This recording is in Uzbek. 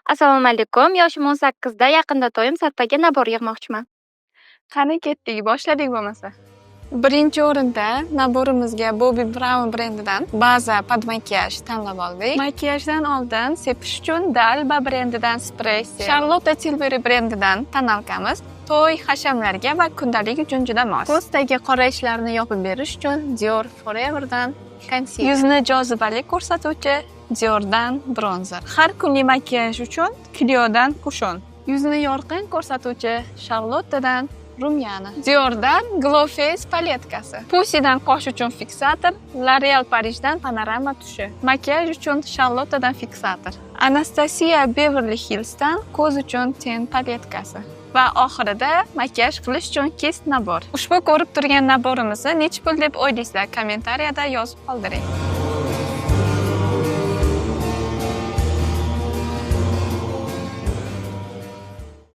Assalomu alaykum. Yoshim 18 da, yaqinda to'yim, Sarpaga nabor yig'moqchiman. Qani ketdik, boshladik bo'lmasa. Birinchi o'rinda naborimizga Bobbi Brown brendidan baza pod makiyaj tanlab oldik. Makiyajdan oldin sepish uchun Dalba brendidan sprey, Charlotte Tilbury brendidan tonalkamiz to'y hashamlarga va kundalik uchun juda mos. Ko'zdagi qora ishlarni yopib berish uchun Dior Foreverdan concealer. Yuzni jozibali ko'rsatuvchi Diordan bronzer. Har kunlik makiyaj uchun Clio'dan kushon. Yuzni yorqin ko'rsatuvchi Charlotte'dan rumyani. Diordan Glow Face paletkasi. Pussy'dan qosh uchun fiksator, L'Oreal Parijdan panorama tushi. Makiyaj uchun Charlotte'dan fiksator. Anastasia Beverly Hillsdan ko'z uchun ten paletkasi. Va oxirida makiyaj qilish uchun kist nabor. Ushbu ko'rib turgan naborimizni necha pul deb o'ylaysizlar? Kommentariyada yozib qoldiring.